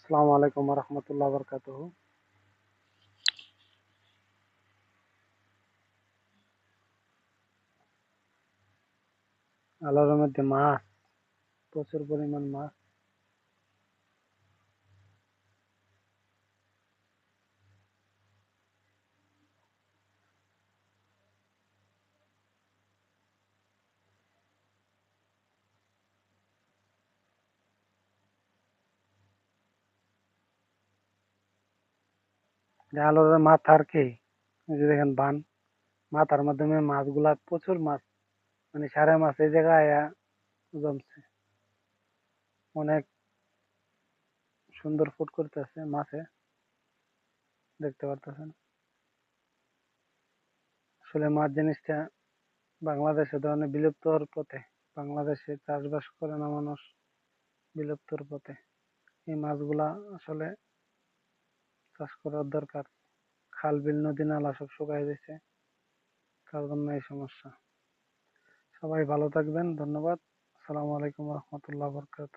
আসসালামু আলাইকুম রহমতুল্লাহ বরকাতুহু। আলোর মধ্যে মাছ, প্রচুর পরিমাণ মাছ। যে আলোর মাথার কি, এই যে দেখেন বান, মাথার মাধ্যমে মাছগুলা প্রচুর মাছ, মানে সারা মাছ এই জায়গায় আয়া জমছে। অনেক সুন্দর ফুট করতেছে মাছে, দেখতে পারতেছেন। আসলে মাছ জিনিসটা বাংলাদেশে ধরনের বিলুপ্তর পথে। বাংলাদেশে চাষবাস করে না মানুষ, বিলুপ্তর পথে। এই মাছগুলা আসলে চাষ করার দরকার। খাল বিল নদী নালা সব শুকায় দিছে, তার জন্য এই সমস্যা। সবাই ভালো থাকবেন, ধন্যবাদ। আসসালামু আলাইকুম রহমতুল্লাহ বরকাত।